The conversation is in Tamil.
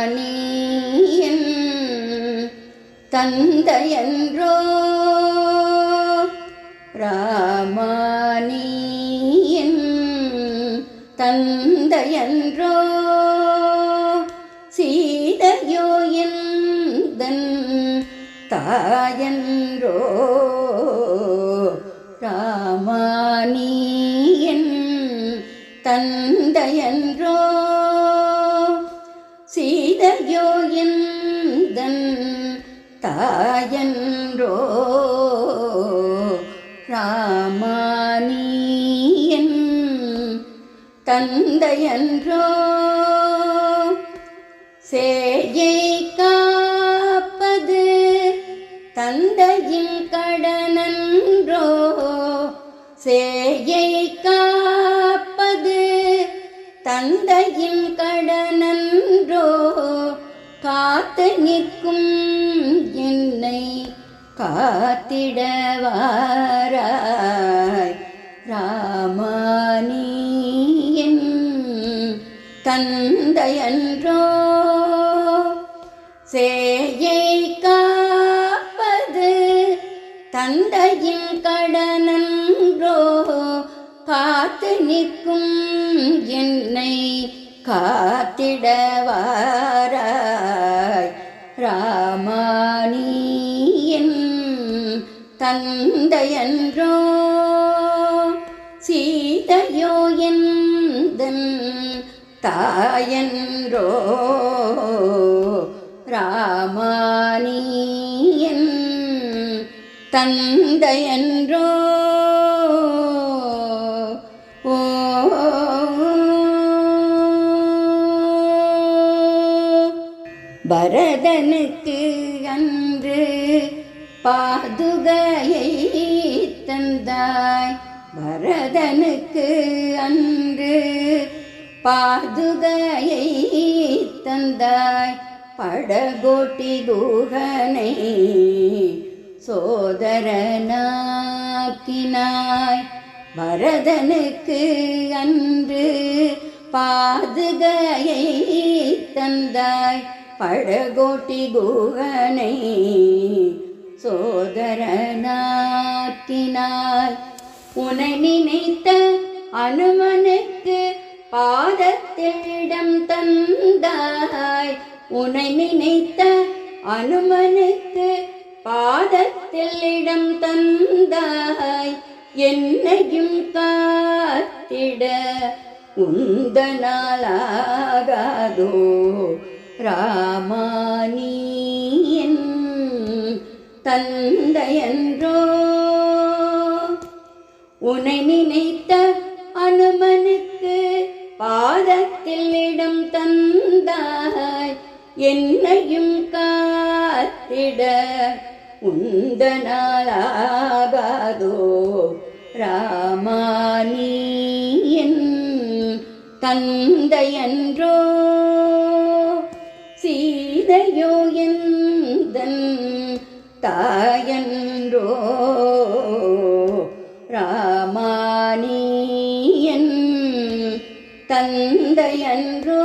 ராமானியன் தந்தையன்றோ ராமானியன் தந்தையன்றோ சீதையோ எந்தன் தாயன்றோ ராமானியன் தந்தையன்றோ சீதையோ எந்தன் தாயன்றோ ராமானியன் தந்தையன்றோ சேயை காப்பது தந்தையின் கடனன்றோ சேயை காப்பது தந்தையின் கடனன்றோ காத்து நிற்கும் என்னை காத்திடவாராய் ராமானியன் தந்தையன்றோ சேயை காப்பது தந்தையின் கடனன்றோ காத்து நிற்கும் என்னை காத்திடவாராய் ராமானியன் தந்தையன்றோ சீதையோ எந்தன் தாயன்றோ ராமானியன் தந்தையன்றோ பரதனுக்கு அன்று பாதுகையை தந்தாய் பரதனுக்கு அன்று பாதுகையை தந்தாய் படகோட்டி குகனை சோதரனாக்கினாய் பரதனுக்கு அன்று பாதுகையை தந்தாய் படகோட்டி குகனை சோதரனாக்கினாய் உனை நினைத்த அனுமனுக்கு பாதத்தில் இடம் தந்தாய் உனை நினைத்த அனுமனுக்கு பாதத்தில் இடம் தந்தாய் என்னையும் காத்திட உந்தனாலாகாதோ ராமானியன் தந்தையன்றோ உனை நினைத்த அனுமனுக்கு பாதத்தில் இடம் தந்தாய் என்னையும் காத்திட உந்தனாலாகாதோ ராமானியன் தந்தையன்றோ சீதையோ எந்தன் தாயன்றோ ராமானியன் தந்தையன்றோ